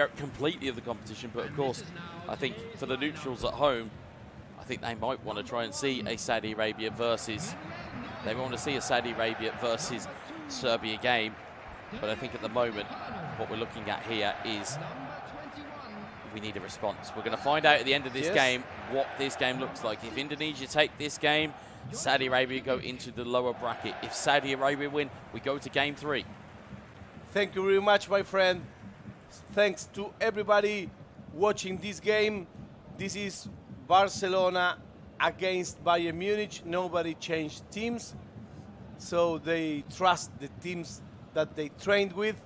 out completely of the competition, but of course, I think for the neutrals at home, I think they might want to try and see a Saudi Arabia versus, Serbia game. But I think at the moment, what we're looking at here is we need a response. We're going to find out at the end of this game what this game looks like. If Indonesia take this game, Saudi Arabia go into the lower bracket. If Saudi Arabia win, we go to game 3. Thank you very much, my friend. Thanks to everybody watching this game. This is Barcelona against Bayern Munich. Nobody changed teams, so they trust the teams that they trained with.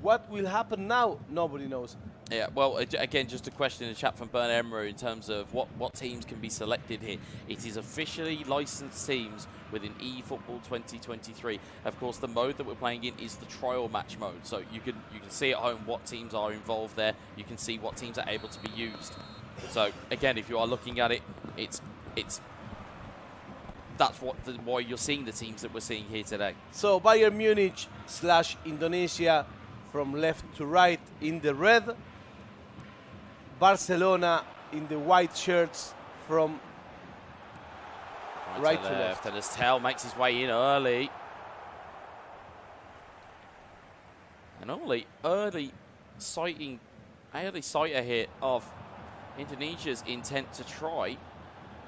What will happen now? Nobody knows. Yeah, well, again, just a question in the chat from Bernard Emmerich in terms of what teams can be selected here. It is officially licensed teams within eFootball 2023. Of course, the mode that we're playing in is the trial match mode, so you can see at home what teams are involved there. You can see what teams are able to be used. So again, if you are looking at it, that's why you're seeing the teams that we're seeing here today. So Bayern Munich / Indonesia from left to right in the red. Barcelona in the white shirts from right to left. And as Tel makes his way in early. And early sighter here of Indonesia's intent to try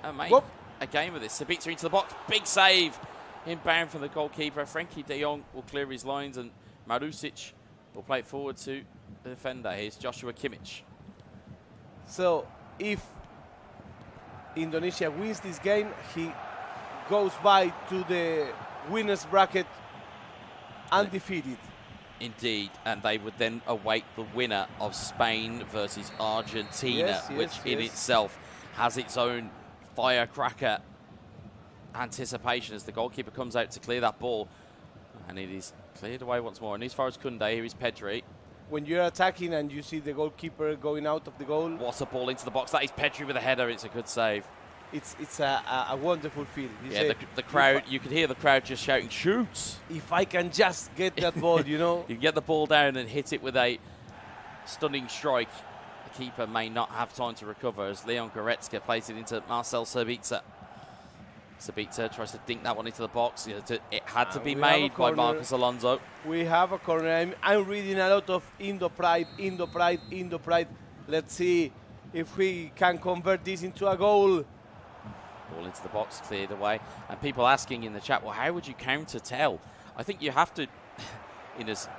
and make a game of this. Sabitzer into the box, big save, inbound from the goalkeeper. Frankie de Jong will clear his lines and Marusic will play it forward to the defender. Here's Joshua Kimmich. So if Indonesia wins this game, he goes by to the winners bracket undefeated. Indeed, and they would then await the winner of Spain versus Argentina, which in itself has its own firecracker anticipation as the goalkeeper comes out to clear that ball. And it is cleared away once more. And as far as Kunde, here is Pedri. When you're attacking and you see the goalkeeper going out of the goal. What a ball into the box. That is Pedri with a header. It's a good save. It's a wonderful feel. Yeah, the crowd, you could hear the crowd just shouting, shoot! If I can just get that ball, you know. You can get the ball down and hit it with a stunning strike. The keeper may not have time to recover as Leon Goretzka plays it into Marcel Sabitzer. Sabitzer tries to dink that one into the box. It had to be made by Marcos Alonso. We have a corner. I'm reading a lot of Indo pride. Let's see if we can convert this into a goal. Ball into the box, cleared away. And people asking in the chat, well, how would you counter Tel? I think you have to, in as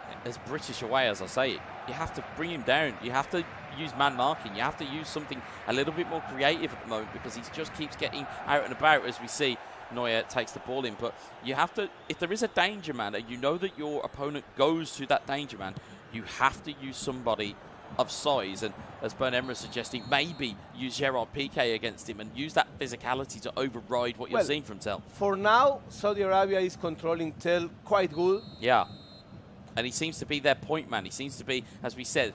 British a way as I say it, you have to bring him down. You have to use man marking. You have to use something a little bit more creative at the moment because he just keeps getting out and about as we see Neuer takes the ball in. But you have to, if there is a danger man and you know that your opponent goes to that danger man, you have to use somebody of size. And as Bern Emre is suggesting, maybe use Gerard Piqué against him and use that physicality to override what you're seeing from Tel. For now, Saudi Arabia is controlling Tel quite good. Yeah. And he seems to be their point man. He seems to be, as we said,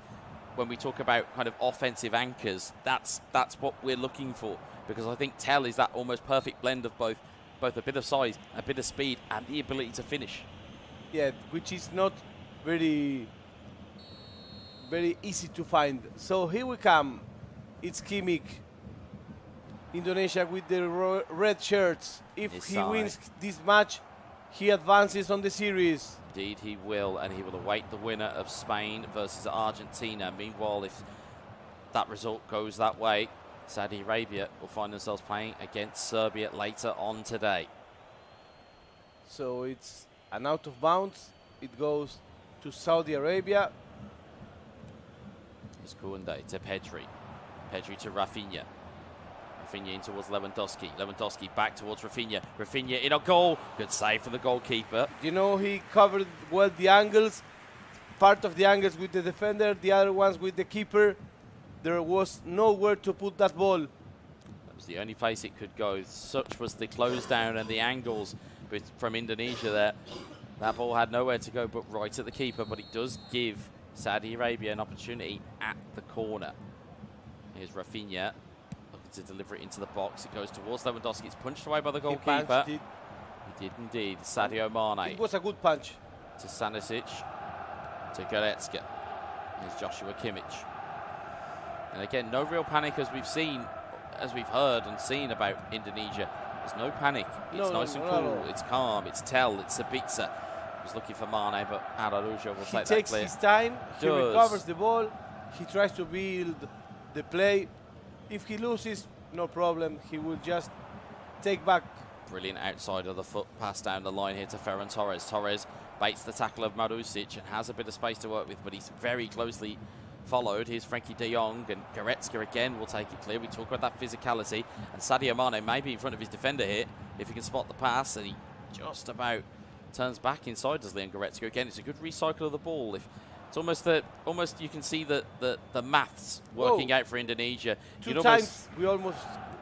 when we talk about kind of offensive anchors, that's what we're looking for. Because I think Tel is that almost perfect blend of both a bit of size, a bit of speed, and the ability to finish. Yeah, which is not very easy to find. So here we come. It's Kimmich. Indonesia with the red shirts. If he wins this match, he advances on the series. Indeed he will, and he will await the winner of Spain versus Argentina. Meanwhile, if that result goes that way, Saudi Arabia will find themselves playing against Serbia later on today. So it's an out of bounds. It goes to Saudi Arabia. It's Koundé to Pedri. Pedri to Rafinha. Rafinha in towards Lewandowski. Lewandowski back towards Rafinha. Rafinha in a goal. Good save for the goalkeeper. You know, he covered well the angles. Part of the angles with the defender, the other ones with the keeper. There was nowhere to put that ball. That was the only place it could go. Such was the close down and the angles from Indonesia there. That ball had nowhere to go but right at the keeper, but it does give Saudi Arabia an opportunity at the corner. Here's Rafinha looking to deliver it into the box. It goes towards Lewandowski. It's punched away by the goalkeeper. He did indeed. Sadio Mane. It was a good punch. To Stanisic. To Goretzka. Here's Joshua Kimmich. And again, no real panic as we've seen, as we've heard and seen about Indonesia. There's no panic. It's nice and cool. It's calm. It's Tel. It's Sabitzer. He's looking for Mane, but Araujo will take that clear. He takes his time. He recovers the ball. He tries to build the play. If he loses, no problem. He will just take back. Brilliant outside of the foot pass down the line here to Ferran Torres. Torres baits the tackle of Marusic and has a bit of space to work with, but he's very closely followed. Here's Frankie de Jong, and Goretzka again will take it clear. We talk about that physicality, and Sadio Mane may be in front of his defender here if he can spot the pass, and he just about turns back inside as Leon Goretzka. Again, it's a good recycle of the ball. If it's almost you can see the maths working out for Indonesia. Two times we almost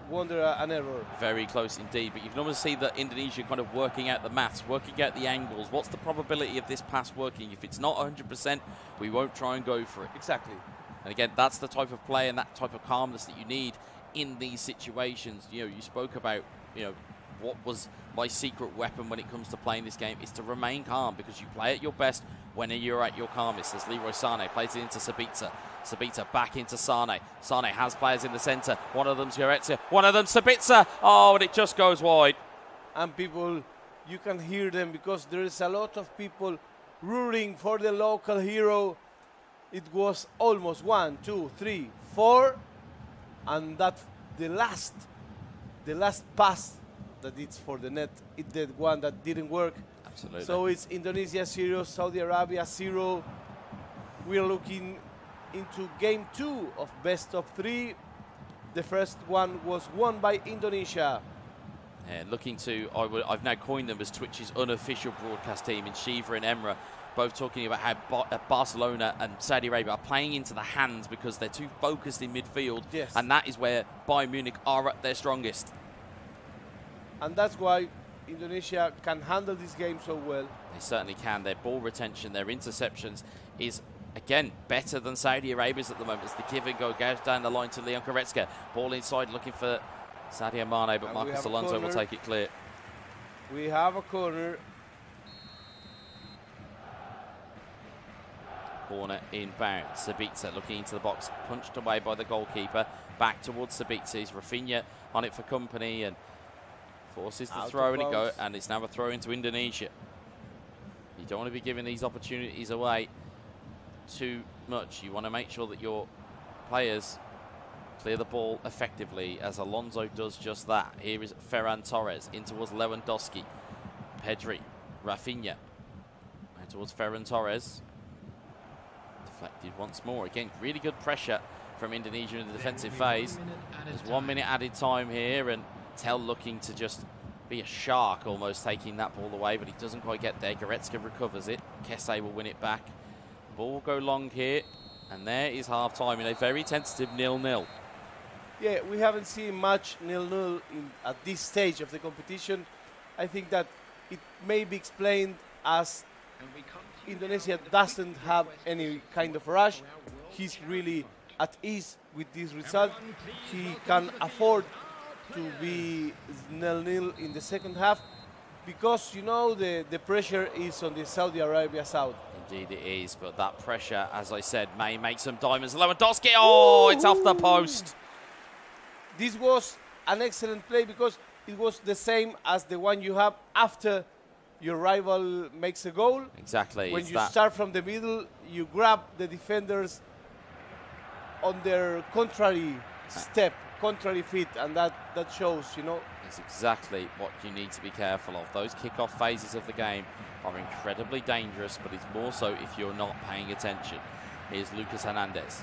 wonder an error. Very close indeed, but you can almost see that Indonesia kind of working out the maths, working out the angles. What's the probability of this pass working? If it's not 100%, we won't try and go for it. Exactly. And again, that's the type of play and that type of calmness that you need in these situations. You know, you spoke about, you know, what was my secret weapon when it comes to playing this game is to remain calm, because you play at your best when you're at your calmest. As Leroy Sané plays it into Sabitzer. Sabitzer back into Sané. Sané has players in the centre. One of them's Goretzka, one of them's Sabitzer. Oh, and it just goes wide. And people, you can hear them because there is a lot of people rooting for the local hero. It was almost 1, 2, 3, 4, and that the last pass that it's for the net, it's the one that didn't work. Absolutely. So it's Indonesia 0, Saudi Arabia 0. We're looking into game 2 of best of 3. The first one was won by Indonesia. And looking to, I've now coined them as Twitch's unofficial broadcast team in Shiva and Emre, both talking about how Barcelona and Saudi Arabia are playing into the hands because they're too focused in midfield. Yes. And that is where Bayern Munich are at their strongest. And that's why Indonesia can handle this game so well. They certainly can. Their ball retention, their interceptions is, again, better than Saudi Arabia's at the moment. As the give and go goes down the line to Leon Goretzka. Ball inside looking for Sadio Mane, but Marcos Alonso will take it clear. We have a corner. Corner inbound. Sabitzer looking into the box, punched away by the goalkeeper. Back towards Sabitzer. He's Rafinha on it for company and forces the throw, and it's now a throw into Indonesia. You don't want to be giving these opportunities away too much. You want to make sure that your players clear the ball effectively, as Alonso does just that. Here is Ferran Torres in towards Lewandowski. Pedri, Rafinha, and towards Ferran Torres. Deflected once more. Again, really good pressure from Indonesia in the defensive phase. There's 1 minute added time here, and Tel looking to just be a shark, almost taking that ball away, but he doesn't quite get there. Goretzka recovers it. Kesse will win it back. Ball will go long here, and there is half-time in a very tentative 0-0. Yeah, we haven't seen much 0-0 at this stage of the competition. I think that it may be explained as Indonesia doesn't have any kind of rush. He's really at ease with this result. He can afford to be 0-0 in the second half because, you know, the pressure is on the Saudi Arabia side. Indeed it is, but that pressure, as I said, may make some diamonds. Lewandowski, oh, it's off the post. This was an excellent play because it was the same as the one you have after your rival makes a goal. Exactly. When you start from the middle, you grab the defenders on their contrary step, contrary feet, and that shows, you know. It's exactly what you need to be careful of. Those kick-off phases of the game are incredibly dangerous, but it's more so if you're not paying attention. Here's Lucas Hernandez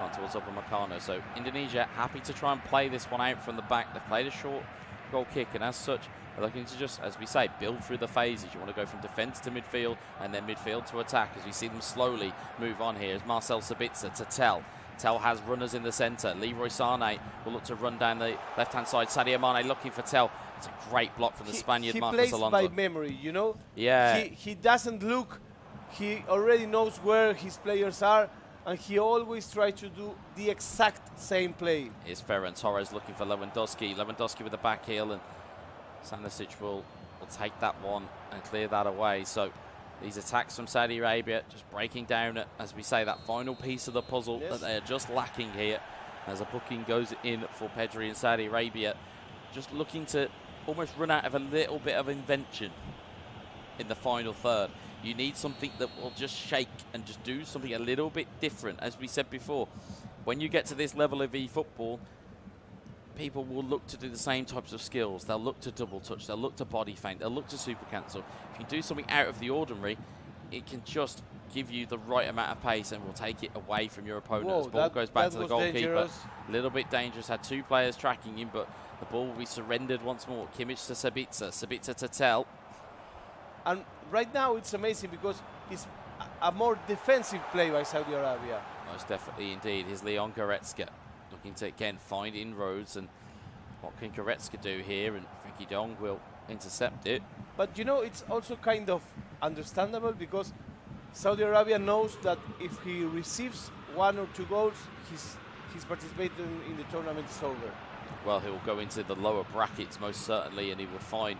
on towards Upamecano. So Indonesia happy to try and play this one out from the back. They've played a short goal kick, and as such, they're looking to just, as we say, build through the phases. You want to go from defence to midfield and then midfield to attack, as we see them slowly move on here. As Marcel Sabitzer to Tel. Tel has runners in the centre. Leroy Sané will look to run down the left-hand side. Sadio Mane looking for Tel. It's a great block from the Spaniard, Marcos Alonso. He plays by memory, you know? Yeah. He doesn't look. He already knows where his players are, and he always tries to do the exact same play. Here's Ferran Torres looking for Lewandowski. Lewandowski with the back heel, and Sanisic will take that one and clear that away. So these attacks from Saudi Arabia, just breaking down, as we say, that final piece of the puzzle that they are just lacking here. As a booking goes in for Pedri and Saudi Arabia, just looking to almost run out of a little bit of invention in the final third. You need something that will just shake and just do something a little bit different. As we said before, when you get to this level of e-football, people will look to do the same types of skills. They'll look to double touch, they'll look to body feint, they'll look to super cancel. If you do something out of the ordinary, it can just give you the right amount of pace and will take it away from your opponent. As ball goes back to the goalkeeper. A little bit dangerous, had two players tracking him, but the ball will be surrendered once more. Kimmich to Sabitzer, Sabitzer to Tel. And right now it's amazing because it's a more defensive play by Saudi Arabia. Most definitely indeed. Here's Leon Goretzka looking to again find inroads, and what can Goretzka do here? And Frankie de Jong will intercept it. But you know, it's also kind of understandable because Saudi Arabia knows that if he receives 1 or 2 goals, his participation in the tournament is over. Well, he'll go into the lower brackets most certainly, and he will find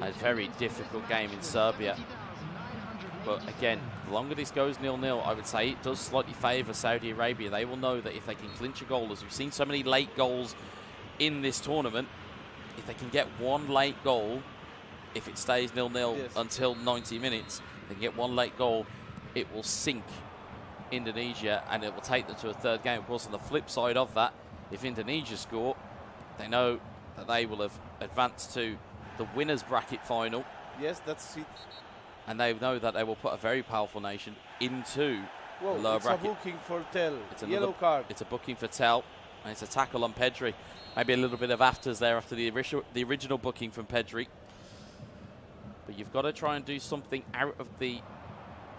a very difficult game in Serbia. But again, the longer this goes 0-0, I would say it does slightly favour Saudi Arabia. They will know that if they can clinch a goal, as we've seen so many late goals in this tournament, if they can get one late goal, if it stays 0-0 until 90 minutes, they can get one late goal, it will sink Indonesia and it will take them to a third game. Of course, on the flip side of that, if Indonesia score, they know that they will have advanced to the winners bracket final. Yes, that's it. And they know that they will put a very powerful nation into the lower bracket. It's a booking for Tel. It's yellow card. It's a booking for Tel, and it's a tackle on Pedri. Maybe a little bit of afters there after the original booking from Pedri. But you've got to try and do something out of the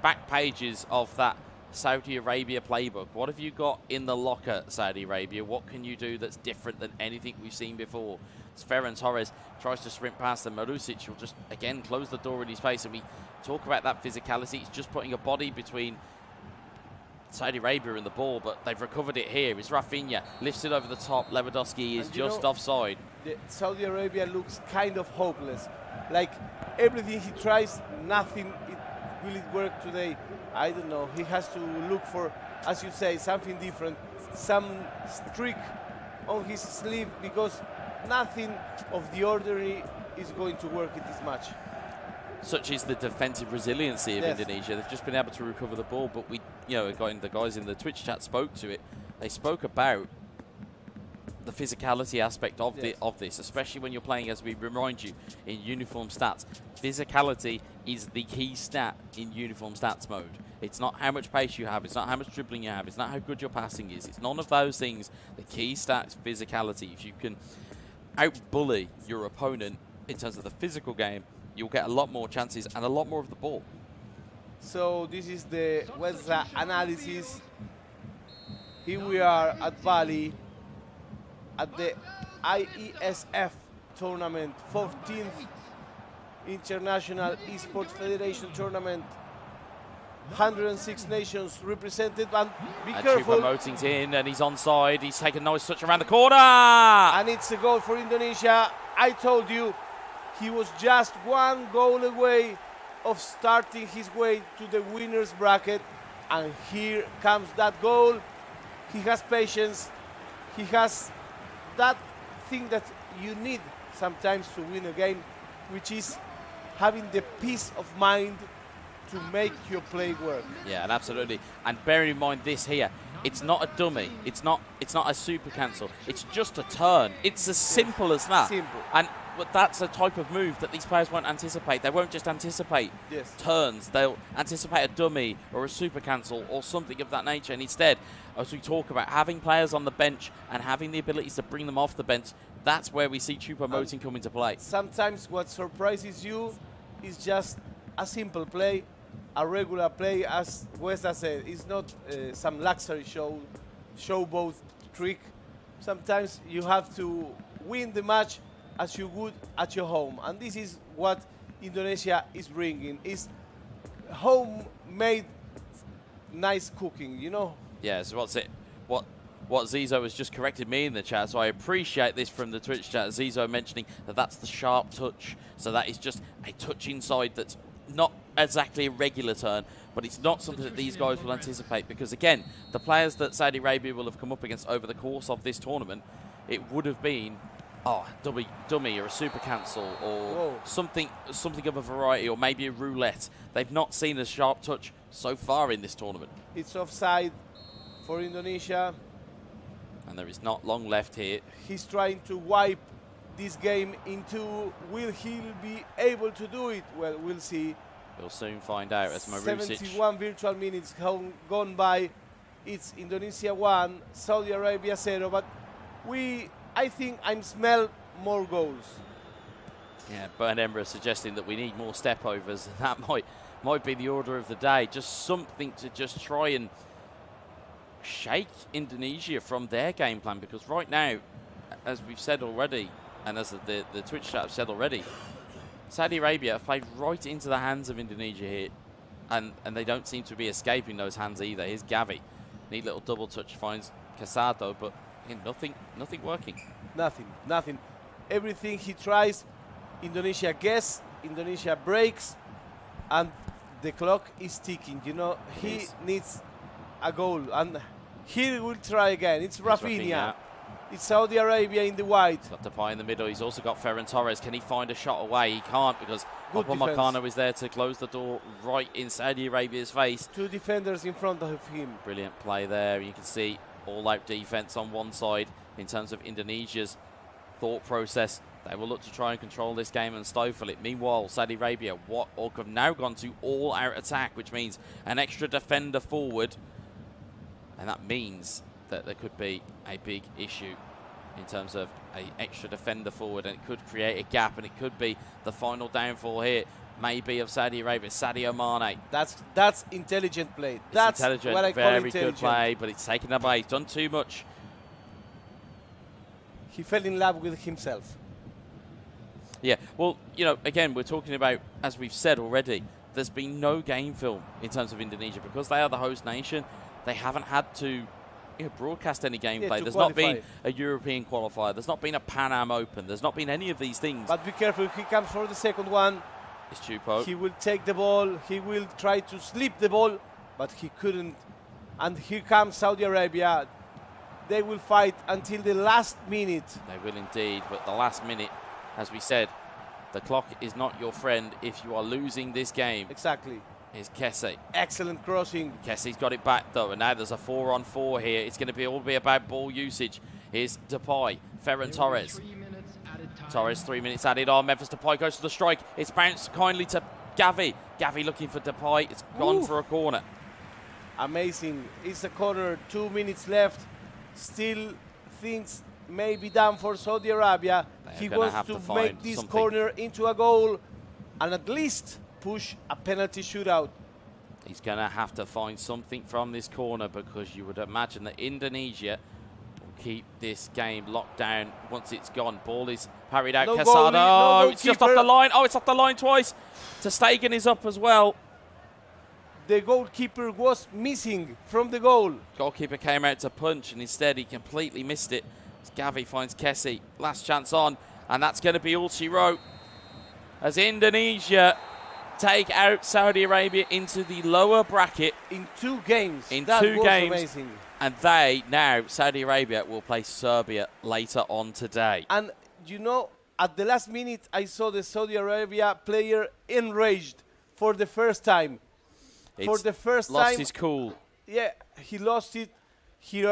back pages of that Saudi Arabia playbook. What have you got in the locker, Saudi Arabia? What can you do that's different than anything we've seen before? As Ferran Torres tries to sprint past them, Marusic will just, again, close the door in his face. And we talk about that physicality. He's just putting a body between Saudi Arabia and the ball, but they've recovered it here. It's Rafinha, lifts it over the top. Lewandowski is just offside. Saudi Arabia looks kind of hopeless. Like, everything he tries, nothing will it work today. I don't know. He has to look for, as you say, something different, some streak on his sleeve, because nothing of the ordinary is going to work in this match. Such is the defensive resiliency of Indonesia. They've just been able to recover the ball, but we, you know, the guys in the Twitch chat spoke to it. They spoke about the physicality aspect of this, especially when you're playing, as we remind you, in uniform stats. Physicality is the key stat in uniform stats mode. It's not how much pace you have, it's not how much dribbling you have, it's not how good your passing is, it's none of those things. The key stat is physicality. If you can out-bully your opponent in terms of the physical game, you'll get a lot more chances and a lot more of the ball. So this is the WESA analysis. Here we are at BALI at the IESF tournament, 14th International Esports Federation tournament. 106 nations represented, and be careful. Chupomoting's in and he's onside. He's taken a nice touch around the corner. And it's a goal for Indonesia. I told you, he was just 1 goal away of starting his way to the winner's bracket. And here comes that goal. He has patience. He has that thing that you need sometimes to win a game, which is having the peace of mind to make your play work. Yeah, and absolutely. And bearing in mind this here, it's not a dummy. It's not a super cancel. It's just a turn. It's as simple as that. Simple. And but that's a type of move that these players won't anticipate. They won't just anticipate turns. They'll anticipate a dummy or a super cancel or something of that nature. And instead, as we talk about having players on the bench and having the abilities to bring them off the bench, that's where we see Chupomoting come into play. Sometimes what surprises you is just a simple play, a regular play, as Westa said. It's not some luxury showboat trick. Sometimes you have to win the match as you would at your home, and this is what Indonesia is bringing. Is homemade nice cooking, you know. Yeah, so what Zizo has just corrected me in the chat, so I appreciate this from the Twitch chat. Zizo mentioning that that's the sharp touch, so that is just a touch inside that's not exactly a regular turn, but it's not something that these guys will anticipate because, again, the players that Saudi Arabia will have come up against over the course of this tournament, it would have been dummy or a super cancel or something of a variety, or maybe a roulette. They've not seen a sharp touch so far in this tournament. It's offside for Indonesia. And there is not long left here. He's trying to wipe this game into, will he be able to do it? Well, we'll see. We'll soon find out as Marusic. 71 virtual minutes gone by. It's Indonesia 1, Saudi Arabia 0, but I think I smell more goals. Yeah, Bern Emre suggesting that we need more step overs. That might be the order of the day. Just something to just try and shake Indonesia from their game plan, because right now, as we've said already, and as the Twitch chat have said already, Saudi Arabia have played right into the hands of Indonesia here, and they don't seem to be escaping those hands either. Here's Gavi. Neat little double touch, finds Casado, but again, nothing working. Nothing. Everything he tries, Indonesia guess, Indonesia breaks, and the clock is ticking. You know, he needs a goal, and he will try again. It's Rafinha. It's Saudi Arabia in the white. He's got Depay in the middle. He's also got Ferran Torres. Can he find a shot away? He can't, because Upamecano is there to close the door right in Saudi Arabia's face. 2 defenders in front of him. Brilliant play there. You can see all-out defense on one side in terms of Indonesia's thought process. They will look to try and control this game and stifle it. Meanwhile, Saudi Arabia have now gone to all-out attack, which means an extra defender forward. And that means that there could be a big issue in terms of an extra defender forward, and it could create a gap, and it could be the final downfall here, maybe of Saudi Arabia. Sadio Mane. That's intelligent play. That's intelligent, what I call very intelligent. good play, but it's taken away. He's done too much. He fell in love with himself. Yeah, well, you know, again, we're talking about, as we've said already, there's been no game film in terms of Indonesia because they are the host nation. They haven't had to broadcast any gameplay. There's not been a European qualifier. There's not been a Pan Am Open. There's not been any of these things. But be careful, he comes for the second one. It's Chupo. He will take the ball. He will try to slip the ball, but he couldn't. And here comes Saudi Arabia. They will fight until the last minute. They will indeed, but the last minute, as we said, the clock is not your friend if you are losing this game. Exactly. Here's Kessie. Excellent crossing. Kessie's got it back though, and now there's a 4-on-4 here. It's going to be all about ball usage. Here's Depay, Ferran Torres. Torres, 3 minutes added on. Memphis Depay goes to the strike. It's bounced kindly to Gavi. Gavi looking for Depay. It's gone for a corner. Amazing. It's a corner. 2 minutes left. Still things may be done for Saudi Arabia. He wants to make this corner into a goal and at least push a penalty shootout. He's going to have to find something from this corner, because you would imagine that Indonesia will keep this game locked down once it's gone. Ball is parried out. Casado. It's just off the line. Oh, it's off the line twice. Ter Stegen is up as well. The goalkeeper was missing from the goal. Goalkeeper came out to punch, and instead he completely missed it. Gavi finds Kessie. Last chance on, and that's going to be all she wrote, as Indonesia take out Saudi Arabia into the lower bracket in 2 games. That was amazing. And they now, Saudi Arabia, will play Serbia later on today. And you know, at the last minute, I saw the Saudi Arabia player enraged for the first time. For the first time, lost his cool. Yeah, he lost it. He